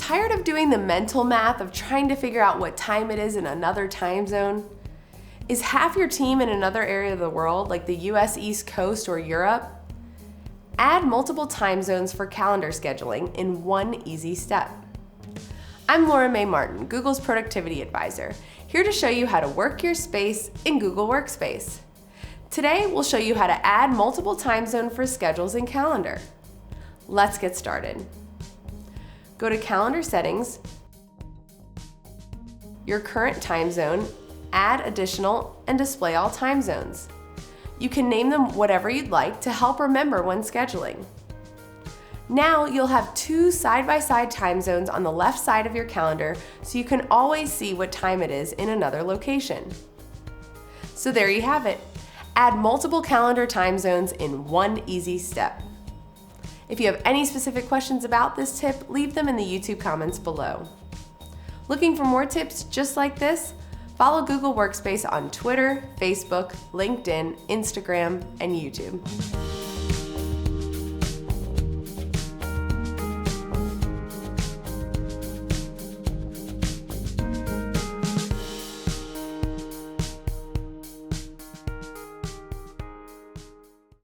Tired of doing the mental math of trying to figure out what time it is in another time zone? Is half your team in another area of the world, like the US East Coast or Europe? Add multiple time zones for calendar scheduling in one easy step. I'm Laura Mae Martin, Google's Productivity Advisor, here to show you how to work your space in Google Workspace. Today, we'll show you how to add multiple time zones for schedules in Calendar. Let's get started. Go to Calendar Settings, your current time zone, add additional, and display all time zones. You can name them whatever you'd like to help remember when scheduling. Now you'll have two side-by-side time zones on the left side of your calendar so you can always see what time it is in another location. So there you have it. Add multiple calendar time zones in one easy step. If you have any specific questions about this tip, leave them in the YouTube comments below. Looking for more tips just like this? Follow Google Workspace on Twitter, Facebook, LinkedIn, Instagram, and YouTube.